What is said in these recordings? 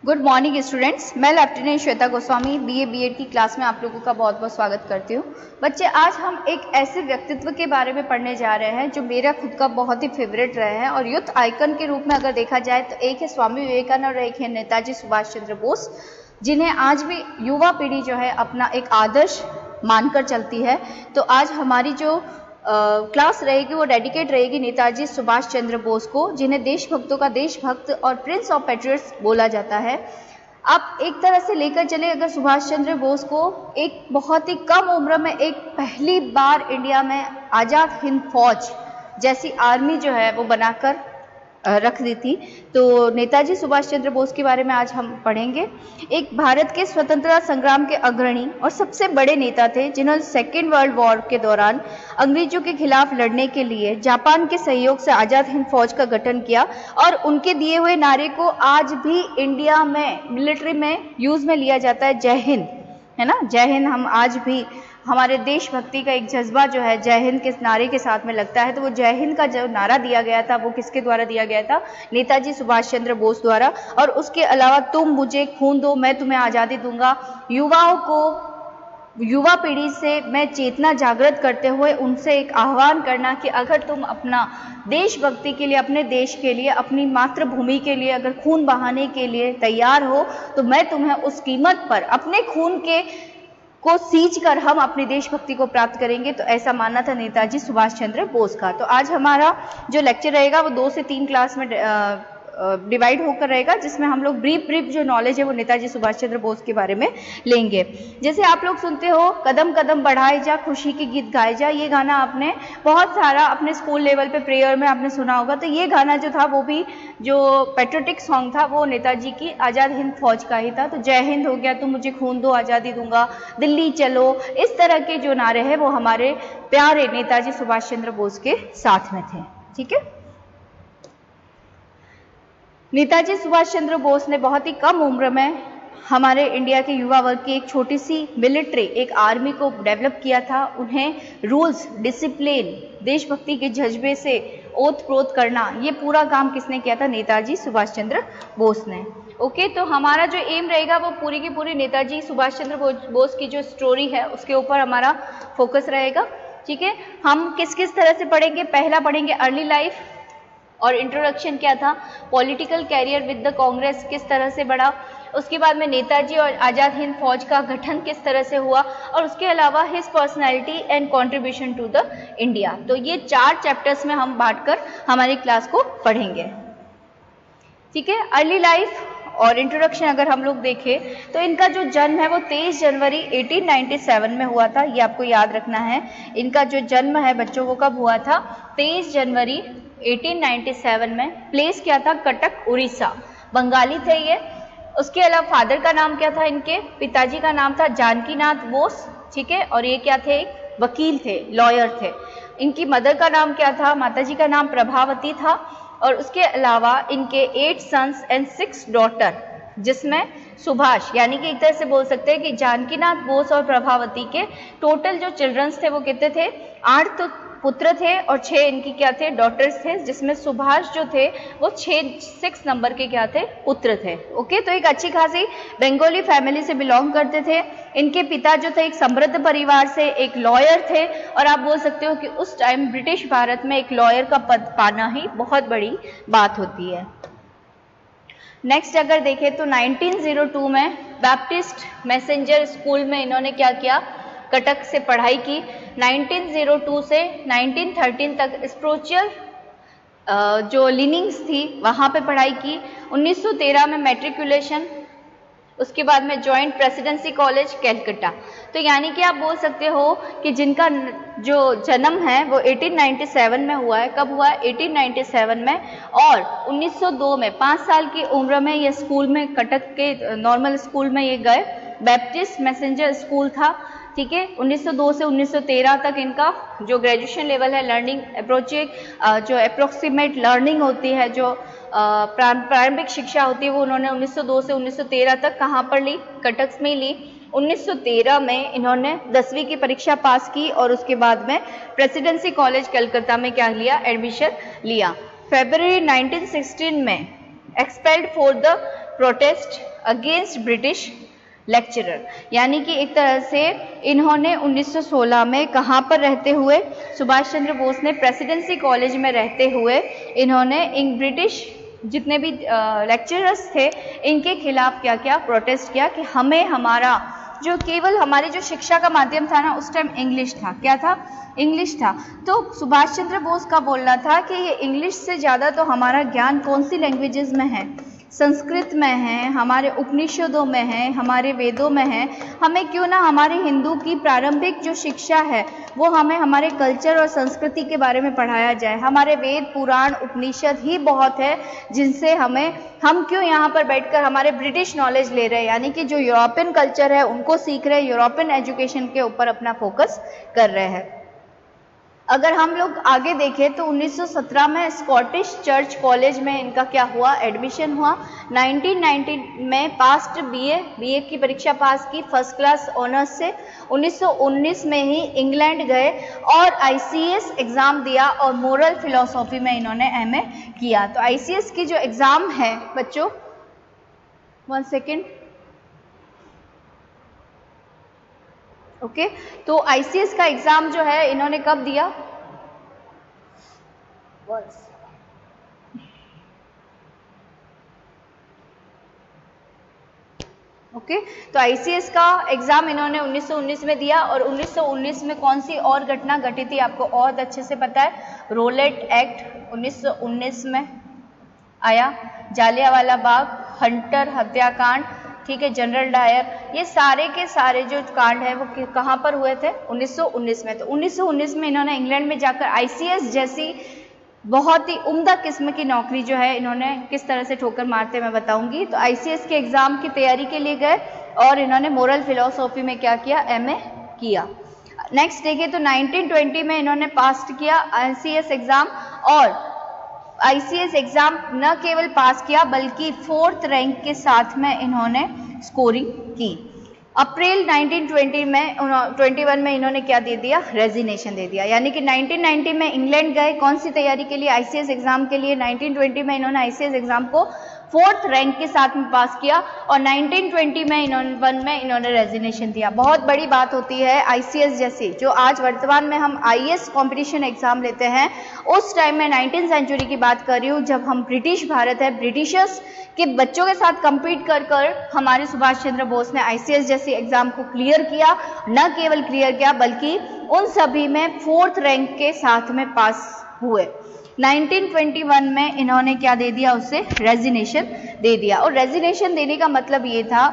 Good morning students, मैं lieutenant Shweta Goswami BA BEd की class में आप लोगों का बहुत बहुत स्वागत करती हूँ। बच्चे, आज हम एक ऐसे व्यक्तित्व के बारे में पढ़ने जा रहे हैं जो मेरा खुद का बहुत ही फेवरेट रहे हैं और यूथ आइकन के रूप में अगर देखा जाए तो एक है स्वामी विवेकानंद और एक है नेताजी सुभाष चंद्र बोस, जिन्हें आज भी युवा पीढ़ी जो है अपना एक आदर्श मानकर चलती है। तो आज हमारी जो क्लास रहेगी वो डेडिकेट रहेगी नेताजी सुभाष चंद्र बोस को, जिन्हें देशभक्तों का देशभक्त और प्रिंस ऑफ पैट्रियट्स बोला जाता है। आप एक तरह से लेकर चले अगर सुभाष चंद्र बोस को, एक बहुत ही कम उम्र में एक पहली बार इंडिया में आज़ाद हिंद फौज जैसी आर्मी जो है वो बनाकर रख दी थी। तो नेताजी सुभाष चंद्र बोस के बारे में आज हम पढ़ेंगे। एक भारत के स्वतंत्रता संग्राम के अग्रणी और सबसे बड़े नेता थे, जिन्होंने सेकेंड वर्ल्ड वॉर के दौरान अंग्रेजों के खिलाफ लड़ने के लिए जापान के सहयोग से आज़ाद हिंद फौज का गठन किया और उनके दिए हुए नारे को आज भी इंडिया में मिलिट्री में यूज में लिया जाता है, जय हिंद, है ना। जय हिंद हम आज भी, हमारे देशभक्ति का एक जज्बा जो है जय हिंद के नारे के साथ में लगता है। तो वो जय हिंद का जो नारा दिया गया था वो किसके द्वारा दिया गया था? नेताजी सुभाष चंद्र बोस द्वारा। और उसके अलावा तुम मुझे खून दो मैं तुम्हें आज़ादी दूंगा, युवाओं को, युवा पीढ़ी से मैं चेतना जागृत करते हुए उनसे एक आह्वान करना कि अगर तुम अपना देशभक्ति के लिए, अपने देश के लिए, अपनी मातृभूमि के लिए अगर खून बहाने के लिए तैयार हो तो मैं तुम्हें उस कीमत पर अपने खून के को सींच कर हम अपनी देशभक्ति को प्राप्त करेंगे। तो ऐसा मानना था नेताजी सुभाष चंद्र बोस का। तो आज हमारा जो लेक्चर रहेगा वो 2 से 3 क्लास में डिवाइड होकर रहेगा, जिसमें हम लोग ब्रीफ जो नॉलेज है वो नेताजी सुभाष चंद्र बोस के बारे में लेंगे। जैसे आप लोग सुनते हो, कदम कदम बढ़ाए जा खुशी के गीत गाए जा, ये गाना आपने बहुत सारा अपने स्कूल लेवल पे प्रेयर में आपने सुना होगा। तो ये गाना जो था वो भी जो पैट्रियोटिक सॉन्ग था वो नेताजी की आज़ाद हिंद फौज का ही था। तो जय हिंद हो गया, तुम मुझे खून दो आज़ादी दूंगा, दिल्ली चलो, इस तरह के जो नारे हैं वो हमारे प्यारे नेताजी सुभाष चंद्र बोस के साथ में थे। ठीक है। नेताजी सुभाष चंद्र बोस ने बहुत ही कम उम्र में हमारे इंडिया के युवा वर्ग की एक छोटी सी मिलिट्री, एक आर्मी को डेवलप किया था। उन्हें रूल्स, डिसिप्लिन, देशभक्ति के जज्बे से ओत प्रोत करना, ये पूरा काम किसने किया था? नेताजी सुभाष चंद्र बोस ने। ओके, तो हमारा जो एम रहेगा वो पूरी की पूरी नेताजी सुभाष चंद्र बोस की जो स्टोरी है उसके ऊपर हमारा फोकस रहेगा। ठीक है। हम किस किस तरह से पढ़ेंगे? पहला पढ़ेंगे अर्ली लाइफ और इंट्रोडक्शन क्या था, political career with the Congress किस तरह से बढ़ा, उसके बाद में नेताजी और आज़ाद हिंद फौज का गठन किस तरह से हुआ, और उसके अलावा his personality and contribution to the India. तो ये 4 चैप्टर्स में हम बांटकर हमारी क्लास को पढ़ेंगे। ठीक है। अर्ली लाइफ और इंट्रोडक्शन अगर हम लोग देखें तो इनका जो जन्म है वो 23 जनवरी 1897 में हुआ था, ये आपको याद रखना है। इनका जो जन्म है बच्चों को कब हुआ था? 23 जनवरी 1897 में। प्लेस क्या था? कटक, उड़ीसा। बंगाली थे ये। उसके अलावा फादर का नाम क्या था? इनके पिताजी का नाम था जानकीनाथ बोस। ठीक है। और ये क्या थे? एक वकील थे, लॉयर थे। इनकी मदर का नाम क्या था? माताजी का नाम प्रभावती था। और उसके अलावा इनके 8 सन्स एंड 6 डॉटर, जिसमें सुभाष, यानी कि एक तरह से बोल सकते हैं कि जानकीनाथ बोस और प्रभावती के टोटल जो चिल्ड्रंस थे वो कितने थे? 8 तो पुत्र थे और 6 इनकी क्या थे? डॉटर्स थे, जिसमें सुभाष जो थे वो 6 नंबर के क्या थे? पुत्र थे। ओके, तो एक अच्छी खासी बंगाली फैमिली से बिलोंग करते थे। इनके पिता जो थे एक समृद्ध परिवार से, एक लॉयर थे, और आप बोल सकते हो कि उस टाइम ब्रिटिश भारत में एक लॉयर का पद पाना ही बहुत बड़ी बात होती है। नेक्स्ट अगर देखें तो 1902 में बैप्टिस्ट मैसेंजर स्कूल में इन्होंने क्या किया? कटक से पढ़ाई की। 1902 से 1913 तक स्पिरिचुअल जो लीनिंग्स थी वहाँ पे पढ़ाई की। 1913 में मैट्रिकुलेशन, उसके बाद में जॉइंट प्रेसिडेंसी कॉलेज कैलकाटा। तो यानी कि आप बोल सकते हो कि जिनका जो जन्म है वो 1897 में हुआ है। कब हुआ है? 1897 में। और 1902 में 5 साल की उम्र में ये स्कूल में, कटक के नॉर्मल स्कूल में ये गए। बैप्टिस्ट मैसेंजर स्कूल था। ठीक है। 1902 से 1913 तक इनका जो ग्रेजुएशन लेवल है, लर्निंग जो अप्रोक्सीमेट लर्निंग होती है, जो प्रारंभिक शिक्षा होती है, वो उन्होंने 1902 से 1913 तक कहाँ पर ली? कटक में ली। 1913 में इन्होंने 10वीं की परीक्षा पास की और उसके बाद में प्रेसिडेंसी कॉलेज कलकत्ता में क्या लिया? एडमिशन लिया। फरवरी 1916 में expelled for the protest against British lecturer. यानी कि एक तरह से इन्होंने 1916 में कहाँ पर रहते हुए, सुभाष चंद्र बोस ने प्रेसिडेंसी कॉलेज में रहते हुए इन्होंने इन ब्रिटिश जितने भी लेक्चरर्स थे इनके खिलाफ क्या क्या प्रोटेस्ट किया कि हमें हमारा जो केवल हमारी जो शिक्षा का माध्यम था ना उस टाइम इंग्लिश था। क्या था? इंग्लिश था। तो सुभाष चंद्र बोस का बोलना था कि ये इंग्लिश से ज़्यादा तो हमारा ज्ञान कौन सी लैंग्वेजेस में है? संस्कृत में है, हमारे उपनिषदों में है, हमारे वेदों में है। हमें क्यों ना हमारे हिंदू की प्रारंभिक जो शिक्षा है वो हमें हमारे कल्चर और संस्कृति के बारे में पढ़ाया जाए। हमारे वेद पुराण उपनिषद ही बहुत है जिनसे हम क्यों यहाँ पर बैठकर हमारे ब्रिटिश नॉलेज ले रहे हैं, यानी कि जो यूरोपियन कल्चर है उनको सीख रहे हैं, यूरोपियन एजुकेशन के ऊपर अपना फोकस कर रहे हैं। अगर हम लोग आगे देखें तो 1917 में स्कॉटिश चर्च कॉलेज में इनका क्या हुआ? एडमिशन हुआ। 1990 में पास्ट बीए की परीक्षा पास की फर्स्ट क्लास ऑनर्स से। 1919 में ही इंग्लैंड गए और आईसीएस एग्जाम दिया और मोरल फिलोसॉफी में इन्होंने एमए किया। तो आईसीएस की जो एग्जाम है बच्चों, 1 सेकेंड, ओके, तो आईसीएस का एग्जाम जो है इन्होंने कब दिया? ओके, तो आईसीएस का एग्जाम इन्होंने 1919 में दिया और 1919 में कौन सी और घटना घटी थी आपको और अच्छे से पता है? रोलेट एक्ट 1919 में आया, जालियांवाला बाग, हंटर हत्याकांड, ठीक है, जनरल डायर, ये सारे के सारे जो कांड है वो कहाँ पर हुए थे? 1919 में। तो 1919 में इन्होंने इंग्लैंड में जाकर आईसीएस जैसी बहुत ही उम्दा किस्म की नौकरी जो है इन्होंने किस तरह से ठोकर मारते मैं बताऊंगी। तो आईसीएस के एग्जाम की तैयारी के लिए गए और इन्होंने मोरल फिलोसॉफी में क्या किया? एमए किया। नेक्स्ट देखें तो 1920 में इन्होंने पास किया आईसीएस एग्जाम और आईसीएस एग्जाम न केवल पास किया बल्कि 4th रैंक के साथ में इन्होंने स्कोरिंग की। अप्रैल 1921 में इन्होंने क्या दे दिया? रेजिग्नेशन दे दिया। यानी कि 1990 में इंग्लैंड गए कौन सी तैयारी के लिए? आईसीएस एग्जाम के लिए। 1920 में इन्होंने आईसीएस एग्जाम को 4th रैंक के साथ में पास किया और 1921 में इन्होंने रेजिग्नेशन दिया। बहुत बड़ी बात होती है आईसीएस जैसी, जो आज वर्तमान में हम आईएएस कंपटीशन एग्जाम लेते हैं, उस टाइम में 19th सेंचुरी की बात कर रही हूँ जब हम ब्रिटिश भारत है, ब्रिटिशर्स के बच्चों के साथ compete कर हमारे सुभाष चंद्र बोस ने आईसीएस जैसी एग्जाम को क्लियर किया। न केवल क्लियर किया बल्कि उन सभी में 4th रैंक के साथ में पास हुए। 1921 में इन्होंने क्या दे दिया? उससे रेजिग्नेशन दे दिया। और रेजिग्नेशन देने का मतलब ये था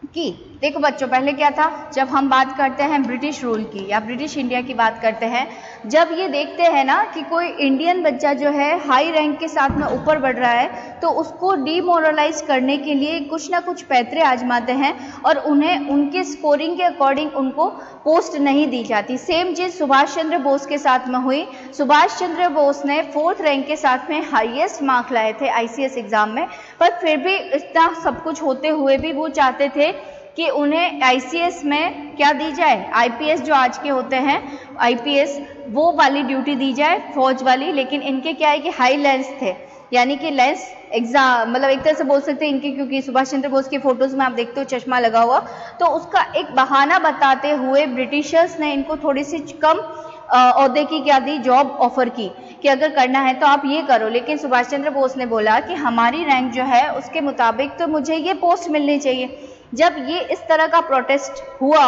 कि देखो बच्चों, पहले क्या था, जब हम बात करते हैं ब्रिटिश रूल की या ब्रिटिश इंडिया की बात करते हैं, जब ये देखते हैं ना कि कोई इंडियन बच्चा जो है हाई रैंक के साथ में ऊपर बढ़ रहा है तो उसको डीमोरलाइज करने के लिए कुछ ना कुछ पैतरे आजमाते हैं और उन्हें उनके स्कोरिंग के अकॉर्डिंग उनको पोस्ट नहीं दी जाती। सेम चीज़ सुभाष चंद्र बोस के साथ में हुई। सुभाष चंद्र बोस ने 4th रैंक के साथ में हाईएस्ट मार्क लाए थे आईसीएस एग्जाम में, पर फिर भी इतना सब कुछ होते हुए भी वो चाहते थे कि उन्हें आईसीएस में क्या दी जाए? आईपीएस जो आज के होते हैं, आईपीएस वो वाली ड्यूटी दी जाए, फौज वाली। लेकिन इनके क्या है कि हाई लेंस थे, यानी कि लेंस एग्जाम, मतलब एक तरह से बोल सकते हैं इनके, क्योंकि सुभाष चंद्र बोस की फोटोज में आप देखते हो चश्मा लगा हुआ, तो उसका एक बहाना बताते हुए ब्रिटिशर्स ने इनको थोड़ी सी कम ओहदे की क्या दी? जॉब ऑफर की कि अगर करना है तो आप ये करो। लेकिन सुभाष चंद्र बोस ने बोला कि हमारी रैंक जो है उसके मुताबिक तो मुझे ये पोस्ट मिलनी चाहिए। जब ये इस तरह का प्रोटेस्ट हुआ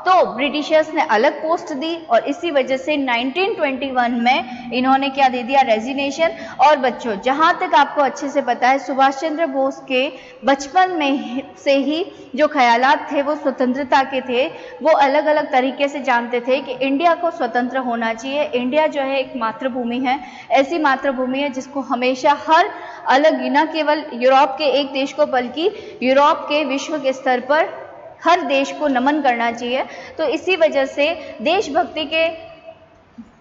तो ब्रिटिशर्स ने अलग पोस्ट दी और इसी वजह से 1921 में इन्होंने क्या दे दिया? रेजिग्नेशन। और बच्चों, जहां तक आपको अच्छे से पता है, सुभाष चंद्र बोस के बचपन में से ही जो ख्यालात थे वो स्वतंत्रता के थे। वो अलग अलग तरीके से जानते थे कि इंडिया को स्वतंत्र होना चाहिए। इंडिया जो है एक मातृभूमि है, ऐसी मातृभूमि है जिसको हमेशा हर अलग, न केवल यूरोप के एक देश को बल्कि यूरोप के विश्व के स्तर पर हर देश को नमन करना चाहिए। तो इसी वजह से देशभक्ति के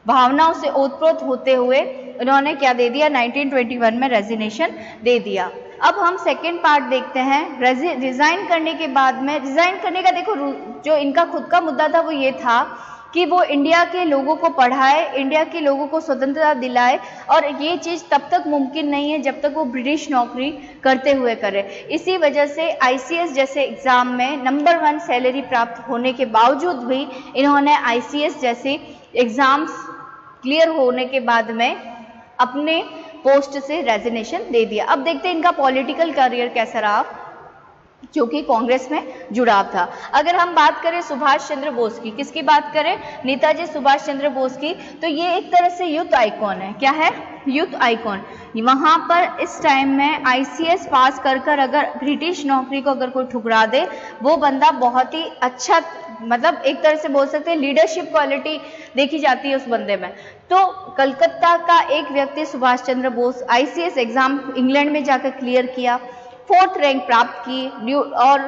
भावनाओं से ओतप्रोत होते हुए उन्होंने क्या दे दिया? 1921 में रेजिग्नेशन दे दिया। अब हम सेकेंड पार्ट देखते हैं। रिजाइन करने के बाद में, रिजाइन करने का देखो जो इनका खुद का मुद्दा था वो ये था कि वो इंडिया के लोगों को पढ़ाए, इंडिया के लोगों को स्वतंत्रता दिलाए, और ये चीज़ तब तक मुमकिन नहीं है जब तक वो ब्रिटिश नौकरी करते हुए करे। इसी वजह से आईसीएस जैसे एग्ज़ाम में नंबर 1 सैलरी प्राप्त होने के बावजूद भी इन्होंने आईसीएस जैसे एग्ज़ाम्स क्लियर होने के बाद में अपने पोस्ट से रेजिग्नेशन दे दिया। अब देखते हैं इनका पॉलिटिकल करियर कैसा रहा, जो कि कांग्रेस में जुड़ाव था। अगर हम बात करें सुभाष चंद्र बोस की, किसकी बात करें, नेताजी सुभाष चंद्र बोस की, तो ये एक तरह से यूथ आइकॉन है। क्या है, यूथ आइकॉन। वहां पर इस टाइम में आईसीएस पास कर अगर ब्रिटिश नौकरी को अगर कोई ठुकरा दे, वो बंदा बहुत ही अच्छा, मतलब एक तरह से बोल सकते हैं लीडरशिप क्वालिटी देखी जाती है उस बंदे में। तो कलकत्ता का एक व्यक्ति Subhash Chandra Bose ICS exam England में जाकर क्लियर किया, 4th रैंक प्राप्त की, और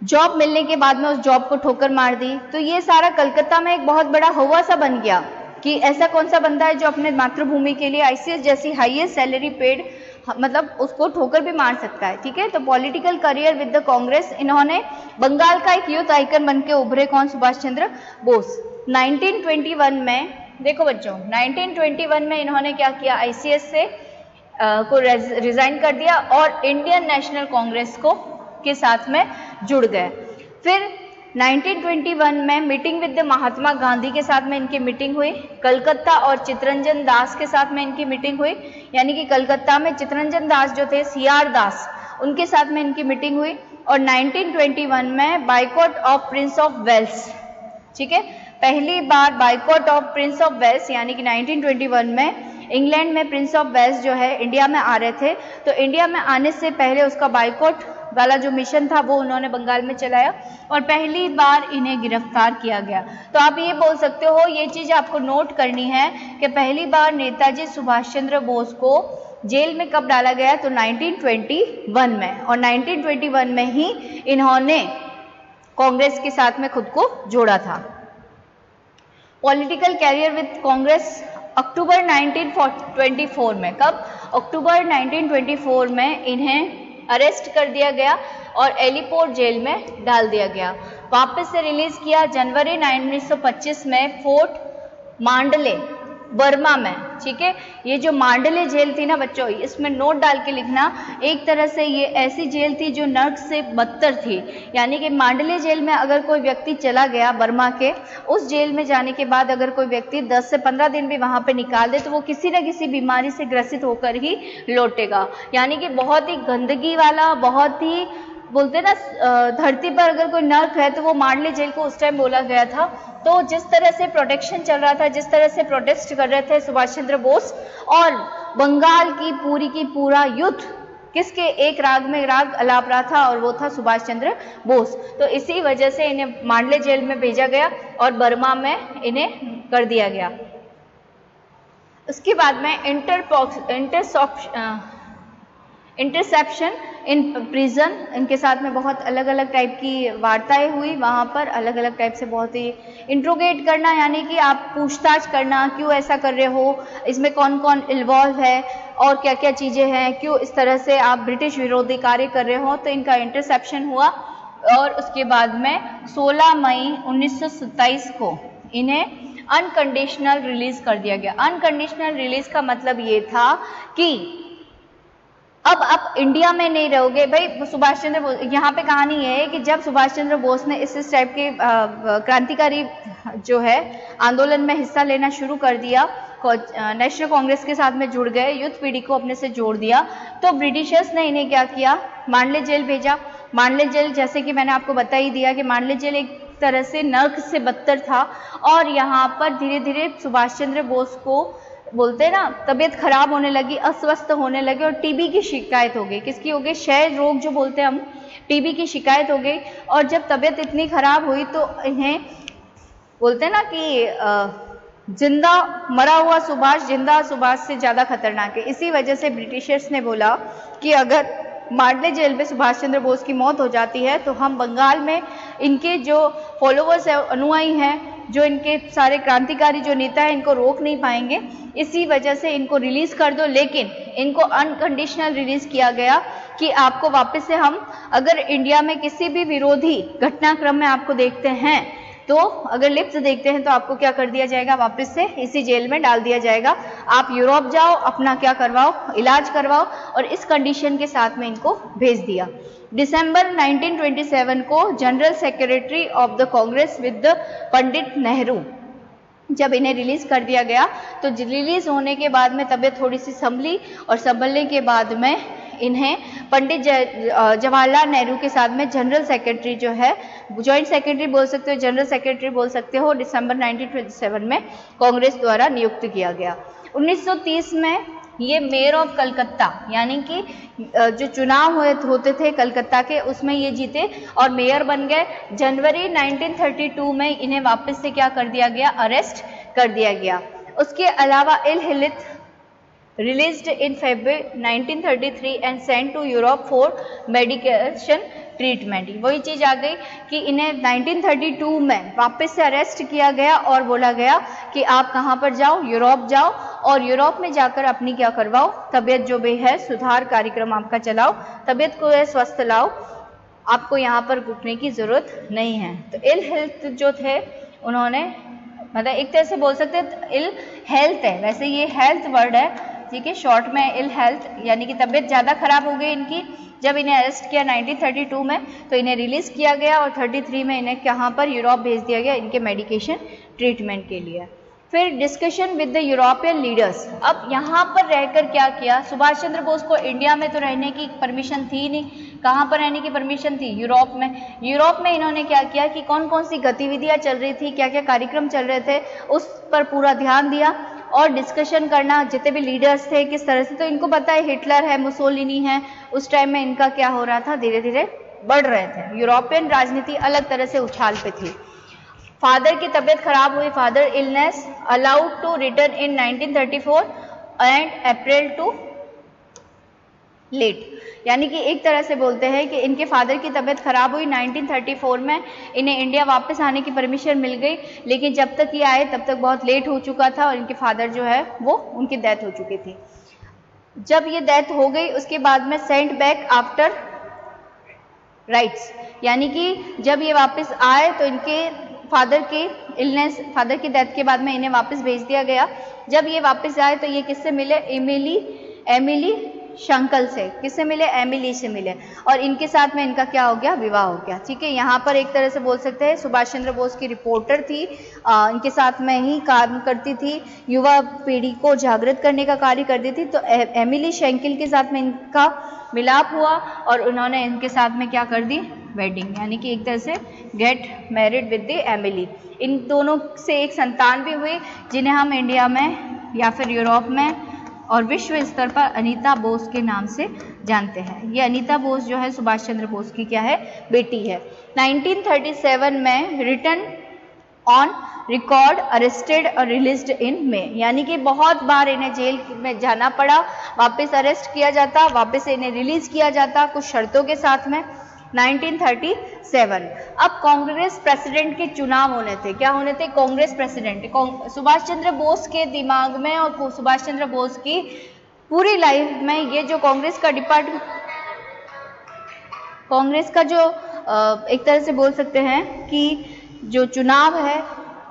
जॉब मिलने के बाद में उस जॉब को ठोकर मार दी। तो ये सारा कलकत्ता में एक बहुत बड़ा हवा सा बन गया कि ऐसा कौन सा बंदा है जो अपने मातृभूमि के लिए आईसीएस जैसी हाईएस्ट सैलरी पेड, मतलब उसको ठोकर भी मार सकता है। ठीक है, तो political career with the Congress, इन्होंने बंगाल का एक यूथ आइकन बन के उभरे। कौन, सुभाष चंद्र बोस। 1921 में, देखो बच्चों, 1921 में इन्होंने क्या किया, आईसीएस से को रिजाइन कर दिया और इंडियन नेशनल कांग्रेस को के साथ में जुड़ गए। फिर 1921 में मीटिंग विद महात्मा गांधी के साथ में इनकी मीटिंग हुई, कलकत्ता और चित्तरंजन दास के साथ में इनकी मीटिंग हुई, यानी कि कलकत्ता में चित्तरंजन दास जो थे, सीआर दास, उनके साथ में इनकी मीटिंग हुई। और 1921 में boycott of Prince of Wales, ठीक है, पहली बार boycott of Prince of Wales, यानी कि 1921 में इंग्लैंड में प्रिंस ऑफ वेल्स जो है इंडिया में आ रहे थे, तो इंडिया में आने से पहले उसका बाइकॉट वाला जो मिशन था वो उन्होंने बंगाल में चलाया और पहली बार इन्हें गिरफ्तार किया गया। तो आप ये बोल सकते हो, ये चीज़ आपको नोट करनी है कि पहली बार नेताजी सुभाष चंद्र बोस को जेल में कब डाला गया, तो 1921 में, और 1921 में ही इन्होंने कांग्रेस के साथ में खुद को जोड़ा था। पॉलिटिकल कैरियर विद कांग्रेस, अक्टूबर 1924 में, कब, अक्टूबर 1924 में इन्हें अरेस्ट कर दिया गया और एलिपोर्ट जेल में डाल दिया गया। वापस से रिलीज किया जनवरी 1925 में फोर्ट मांडले, बर्मा में। ठीक है, ये जो मांडले जेल थी ना बच्चों, इसमें नोट डाल के लिखना, एक तरह से ये ऐसी जेल थी जो नर्क से बदतर थी। यानी कि मांडले जेल में अगर कोई व्यक्ति चला गया बर्मा के, उस जेल में जाने के बाद अगर कोई व्यक्ति 10 से 15 दिन भी वहाँ पे निकाल दे तो वो किसी न किसी बीमारी से ग्रसित होकर ही लौटेगा। यानी कि बहुत ही गंदगी वाला, बहुत ही बोलते ना धरती पर अगर कोई नर्क है तो वो मांडले जेल को उस टाइम बोला गया था। तो जिस तरह से प्रोटेक्शन चल रहा था, जिस तरह से प्रोटेस्ट कर रहे थे सुभाष चंद्र बोस, और बंगाल की पूरा युद्ध किसके एक राग में राग अलाप रहा था, और वो था सुभाष चंद्र बोस। तो इसी वजह से इन्हें मांडले जेल में भेजा गया और बर्मा में इन्हें कर दिया गया। उसके बाद में इंटरसेप्शन इन प्रिजन, इनके साथ में बहुत अलग अलग टाइप की वार्ताएं हुई, वहाँ पर अलग अलग टाइप से बहुत ही इंट्रोगेट करना, यानी कि आप पूछताछ करना, क्यों ऐसा कर रहे हो, इसमें कौन कौन इन्वॉल्व है और क्या क्या चीज़ें हैं, क्यों इस तरह से आप ब्रिटिश विरोधी कार्य कर रहे हो। तो इनका इंटरसेप्शन हुआ और उसके बाद में 16 मई 1927 को इन्हें अनकंडीशनल रिलीज कर दिया गया। अनकंडीशनल रिलीज का मतलब ये था कि अब आप इंडिया में नहीं रहोगे भाई। सुभाष चंद्र बोस, यहाँ पे कहानी ये है कि जब सुभाष चंद्र बोस ने इस टाइप के क्रांतिकारी जो है आंदोलन में हिस्सा लेना शुरू कर दिया, नेशनल कांग्रेस के साथ में जुड़ गए, युद्ध पीढ़ी को अपने से जोड़ दिया, तो ब्रिटिशर्स ने इन्हें क्या किया, मांडले जेल भेजा। मांडले जेल, जैसे कि मैंने आपको बता ही दिया कि मांडले जेल एक तरह से नर्क से बदतर था, और यहाँ पर धीरे धीरे सुभाष चंद्र बोस को बोलते हैं ना, तबीयत खराब होने लगी, अस्वस्थ होने लगे और टीबी की शिकायत हो गई। किसकी हो गई? क्षय रोग जो बोलते हैं हम, टीबी की शिकायत हो गई। और जब तबीयत इतनी खराब हुई तो इन्हें बोलते हैं ना कि जिंदा मरा हुआ सुभाष जिंदा सुभाष से ज़्यादा खतरनाक है। इसी वजह से ब्रिटिशर्स ने बोला कि अगर मांडले जेल में सुभाष चंद्र बोस की मौत हो जाती है तो हम बंगाल में इनके जो फॉलोवर्स हैं, अनुयायी हैं, जो इनके सारे क्रांतिकारी जो नेता हैं, इनको रोक नहीं पाएंगे। इसी वजह से इनको रिलीज कर दो, लेकिन इनको अनकंडीशनल रिलीज किया गया कि आपको वापस से हम अगर इंडिया में किसी भी विरोधी घटनाक्रम में आपको देखते हैं तो अगर लिप्स देखते हैं तो आपको क्या कर दिया जाएगा, वापस से इसी जेल में डाल दिया जाएगा। आप यूरोप जाओ, अपना क्या करवाओ, इलाज करवाओ, और इस कंडीशन के साथ में इनको भेज दिया। दिसंबर 1927 को general secretary of the Congress with Pandit Nehru, जब इन्हें रिलीज कर दिया गया तो रिलीज होने के बाद में तबीयत थोड़ी सी संभली, और संभलने के बाद में इन्हें पंडित जवाहरलाल नेहरू के साथ में जनरल सेक्रेटरी जो है, जॉइंट सेक्रेटरी बोल सकते हो, जनरल सेक्रेटरी बोल सकते हो, दिसंबर 1927 में कांग्रेस द्वारा नियुक्त किया गया। 1930 में ये मेयर ऑफ कलकत्ता, यानी कि जो चुनाव होते थे कलकत्ता के, उसमें ये जीते और मेयर बन गए। जनवरी 1932 में इन्हें वापस से क्या कर दिया गया, अरेस्ट कर दिया गया। उसके अलावा इल हिलित released in February 1933 and sent to Europe for medication treatment। वही चीज आ गई कि इन्हें 1932 में वापस से अरेस्ट किया गया और बोला गया कि आप कहाँ पर जाओ, यूरोप जाओ, और यूरोप में जाकर अपनी क्या करवाओ, तबीयत जो भी है सुधार कार्यक्रम आपका चलाओ, तबीयत को स्वस्थ लाओ, आपको यहाँ पर रुकने की जरूरत नहीं है। तो इल हेल्थ जो थे उन्होंने, मतलब एक तरह से बोल सकते हैं इल हेल्थ है, वैसे ये हेल्थ वर्ड है, ठीक है, शॉर्ट में इल हेल्थ, यानी कि तबीयत ज़्यादा खराब हो गई इनकी। जब इन्हें अरेस्ट किया 1932 में तो इन्हें रिलीज़ किया गया, और 33 में इन्हें कहाँ पर, यूरोप भेज दिया गया इनके मेडिकेशन ट्रीटमेंट के लिए। फिर discussion with the European leaders. अब यहाँ पर रहकर क्या किया, सुभाष चंद्र बोस को इंडिया में तो रहने की परमिशन थी नहीं, कहाँ पर रहने की परमिशन थी, यूरोप में। यूरोप में इन्होंने क्या किया कि कौन कौन सी गतिविधियाँ चल रही थी, क्या क्या कार्यक्रम चल रहे थे, उस पर पूरा ध्यान दिया और डिस्कशन करना, जितने भी लीडर्स थे किस तरह से, तो इनको पता है हिटलर है, मुसोलिनी है, उस टाइम में इनका क्या हो रहा था, धीरे धीरे बढ़ रहे थे, यूरोपियन राजनीति अलग तरह से उछाल पे थी। फादर की तबीयत खराब हुई, father illness, allowed to return in 1934 and April to late, यानी कि एक तरह से बोलते हैं कि इनके फादर की तबीयत खराब हुई 1934 में, इन्हें इंडिया वापस आने की परमिशन मिल गई, लेकिन जब तक ये आए तब तक बहुत लेट हो चुका था और इनके फादर जो है वो उनकी डेथ हो चुकी थी। जब ये डेथ हो गई उसके बाद में सेंट बैक आफ्टर राइट्स, यानी कि जब ये वापस आए तो इनके फादर की इलनेस, फादर की डेथ के बाद में इन्हें वापस भेज दिया गया। जब ये वापस आए तो ये किससे मिले, एमिली शंकल से, किससे मिले, एमिली से मिले, और इनके साथ में इनका क्या हो गया, विवाह हो गया। ठीक है, यहाँ पर एक तरह से बोल सकते हैं सुभाष चंद्र बोस की रिपोर्टर थी, इनके साथ में ही काम करती थी, युवा पीढ़ी को जागृत करने का कार्य करती थी। तो एमिली शंकल के साथ में इनका मिलाप हुआ और उन्होंने इनके साथ में क्या कर दी, वेडिंग, यानी कि एक तरह से get married with the Emily. इन दोनों से एक संतान भी हुई जिन्हें हम इंडिया में या फिर यूरोप में और विश्व स्तर पर अनीता बोस के नाम से जानते हैं। ये अनीता बोस जो है सुभाष चंद्र बोस की क्या है, बेटी है। 1937 में रिटर्न ऑन रिकॉर्ड अरेस्टेड और रिलीज्ड इन में, यानी कि बहुत बार इन्हें जेल में जाना पड़ा, वापस अरेस्ट किया जाता, वापस इन्हें रिलीज किया जाता कुछ शर्तों के साथ में। 1937 अब कांग्रेस प्रेसिडेंट के चुनाव होने थे, क्या होने थे, कांग्रेस प्रेसिडेंट। सुभाष चंद्र बोस के दिमाग में और सुभाष चंद्र बोस की पूरी लाइफ में ये जो कांग्रेस का डिपार्टमेंट, कांग्रेस का जो एक तरह से बोल सकते हैं कि जो चुनाव है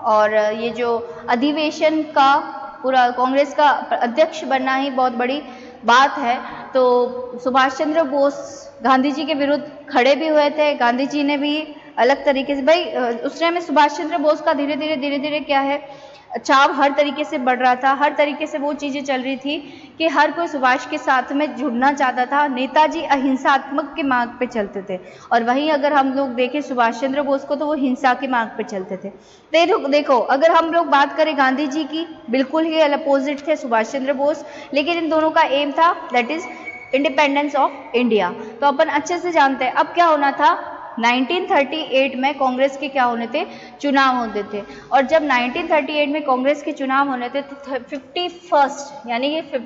और ये जो अधिवेशन का पूरा कांग्रेस का अध्यक्ष बनना ही बहुत बड़ी बात है। तो सुभाष चंद्र बोस गांधी जी के विरुद्ध खड़े भी हुए थे, गांधी जी ने भी अलग तरीके से, भाई उस टाइम में सुभाष चंद्र बोस का धीरे धीरे क्या है, चाव हर तरीके से बढ़ रहा था, हर तरीके से वो चीज़ें चल रही थी कि हर कोई सुभाष के साथ में जुड़ना चाहता था। नेताजी अहिंसात्मक के मार्ग पे चलते थे और वहीं अगर हम लोग देखें सुभाष चंद्र बोस को तो वो हिंसा के मार्ग पे चलते थे। देखो अगर हम लोग बात करें गांधी जी की, बिल्कुल ही अपोजिट थे सुभाष चंद्र बोस, लेकिन इन दोनों का एम था that is independence of India. तो अपन अच्छे से जानते हैं अब क्या होना था, 1938 में कांग्रेस के क्या होने थे, चुनाव होते थे। और जब 1938 में कांग्रेस के चुनाव होने थे तो 51st यानी कि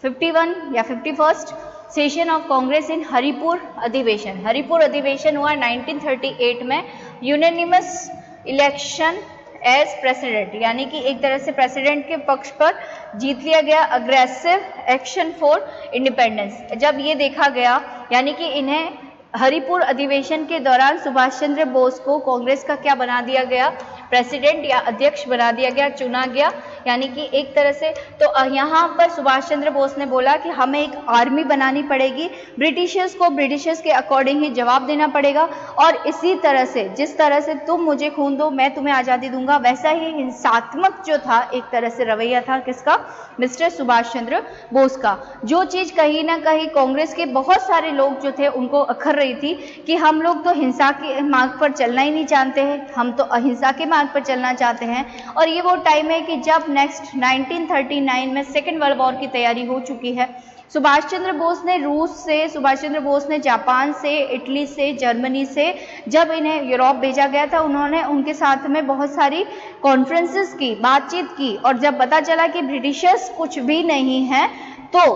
51 या 51st सेशन ऑफ कांग्रेस इन हरिपुर अधिवेशन हुआ 1938 में। यूनानिमस इलेक्शन एज प्रेसिडेंट, यानी कि एक तरह से प्रेसिडेंट के पक्ष पर जीत लिया गया। अग्रेसिव एक्शन फॉर इंडिपेंडेंस, जब ये देखा गया यानी कि इन्हें हरिपुर अधिवेशन के दौरान सुभाष चंद्र बोस को कांग्रेस का क्या बना दिया गया, प्रेसिडेंट या अध्यक्ष बना दिया गया, चुना गया। यानी कि एक तरह से तो यहाँ पर सुभाष चंद्र बोस ने बोला कि हमें एक आर्मी बनानी पड़ेगी, ब्रिटिशर्स को ब्रिटिशर्स के अकॉर्डिंग ही जवाब देना पड़ेगा, और इसी तरह से जिस तरह से तुम मुझे खून दो मैं तुम्हें आज़ादी दूंगा, वैसा ही हिंसात्मक जो था एक तरह से रवैया था किसका, मिस्टर सुभाष चंद्र बोस का। जो चीज़ कहीं ना कहीं कांग्रेस के बहुत सारे लोग जो थे उनको अखर रही थी कि हम लोग तो हिंसा के मार्ग पर चलना ही नहीं जानते हैं, हम तो अहिंसा के मार्ग पर चलना चाहते हैं। और ये वो टाइम है कि जब नेक्स्ट 1939 में सेकेंड वर्ल्ड वॉर की तैयारी हो चुकी है। सुभाष चंद्र बोस ने रूस से, सुभाष चंद्र बोस ने जापान से, इटली से, जर्मनी से जब इन्हें यूरोप भेजा गया था, उन्होंने उनके साथ में बहुत सारी कॉन्फ्रेंसेस की, बातचीत की, और जब पता चला कि ब्रिटिशर्स कुछ भी नहीं है तो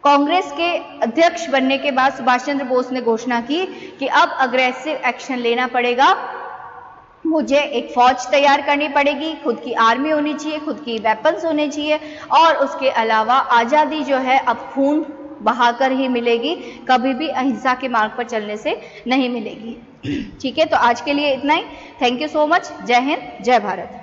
कांग्रेस के अध्यक्ष बनने के बाद सुभाष चंद्र बोस ने घोषणा की कि अब अग्रेसिव एक्शन लेना पड़ेगा, मुझे एक फौज तैयार करनी पड़ेगी, खुद की आर्मी होनी चाहिए, खुद की वेपन्स होने चाहिए, और उसके अलावा आज़ादी जो है अब खून बहाकर ही मिलेगी, कभी भी अहिंसा के मार्ग पर चलने से नहीं मिलेगी। ठीक है, तो आज के लिए इतना ही। Thank you so much. जय हिंद, जय भारत।